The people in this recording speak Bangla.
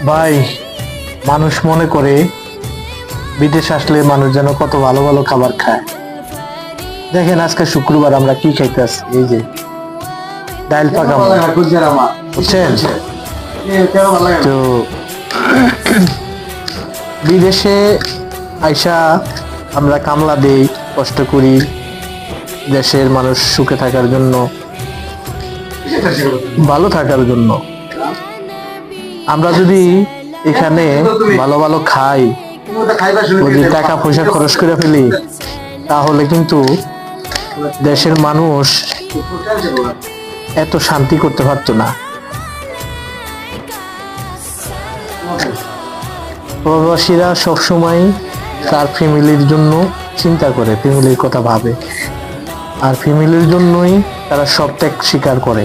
ভাই, মানুষ মনে করে বিদেশ আসলে মানুষ যেন কত ভালো ভালো খাবার খায়। দেখেন আজকে শুক্রবার আমরা কি খাইতেছি, এই যে ডাল পাকা বুঝছেন তো। বিদেশে আইসা আমরা কামলা দেই, কষ্ট করি দেশের মানুষ সুখে থাকার জন্য, ভালো থাকার জন্য। আমরা যদি এখানে ভালো ভালো খাই, যদি টাকা পয়সা খরচ করে ফেলি, তাহলে কিন্তু দেশের মানুষ এত শান্তি করতে পারতো না। প্রবাসীরা সবসময় তার ফ্যামিলির জন্য চিন্তা করে, ফ্যামিলির কথা ভাবে, আর ফ্যামিলির জন্যই তারা সব ত্যাগ স্বীকার করে।